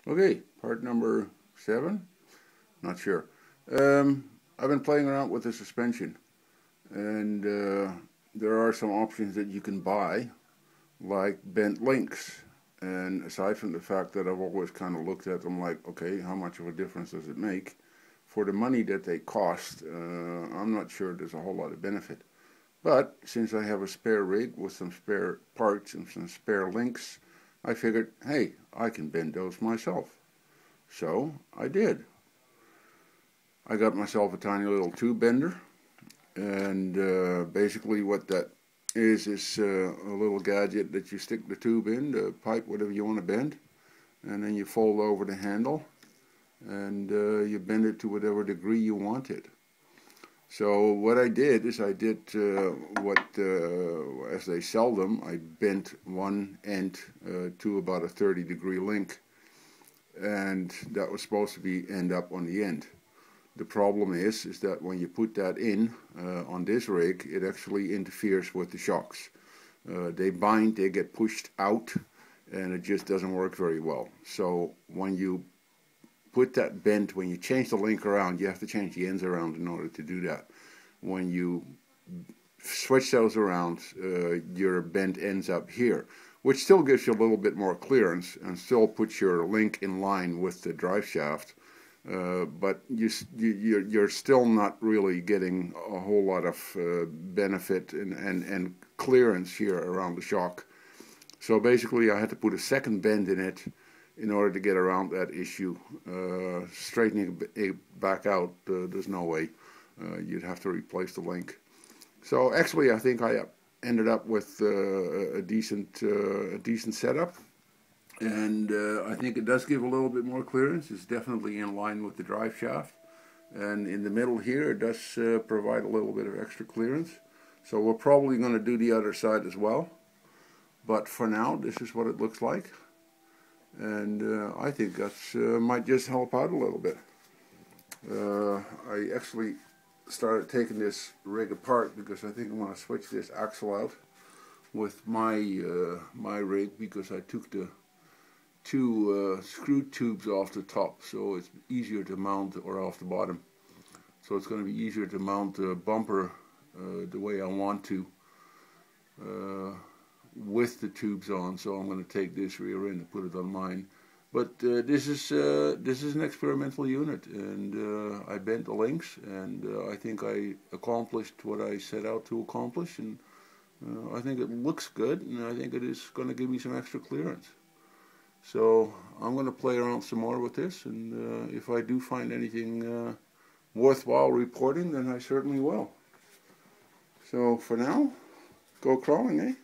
Okay, part number 7, not sure. I've been playing around with the suspension, and there are some options that you can buy, like bent links. And aside from the fact that I've always kind of looked at them like, okay, how much of a difference does it make? For the money that they cost, I'm not sure there's a whole lot of benefit. But since I have a spare rig with some spare parts and some spare links, I figured, hey, I can bend those myself. So I did. I got myself a tiny little tube bender, and basically what that is a little gadget that you stick the tube in, the pipe, whatever you want to bend, and then you fold over the handle, and you bend it to whatever degree you want it. So what I did is I did as they sell them, I bent one end to about a 30-degree link, and that was supposed to end up on the end. The problem is that when you put that in on this rig, it actually interferes with the shocks. They bind, they get pushed out, and it just doesn't work very well. So when you put that bent, when you change the link around, you have to change the ends around in order to do that. When you switch those around, your bent ends up here, which still gives you a little bit more clearance and still puts your link in line with the drive shaft, but you're still not really getting a whole lot of benefit and clearance here around the shock. So basically I had to put a second bend in it in order to get around that issue. Straightening it back out, there's no way. You'd have to replace the link. So actually I think I ended up with a decent setup, and I think it does give a little bit more clearance. It's definitely in line with the drive shaft, and in the middle here it does provide a little bit of extra clearance. So we're probably going to do the other side as well, but for now this is what it looks like. And I think that might just help out a little bit. I actually started taking this rig apart because I think I'm going to switch this axle out with my rig, because I took the two screw tubes off the top, so it's easier to mount, or off the bottom. So it's going to be easier to mount the bumper the way I want to, with the tubes on. So I'm going to take this rear end and put it on mine. But this is an experimental unit, and I bent the links, and I think I accomplished what I set out to accomplish, and I think it looks good, and I think it is going to give me some extra clearance. So I'm going to play around some more with this, and if I do find anything worthwhile reporting, then I certainly will. So for now, go crawling, eh?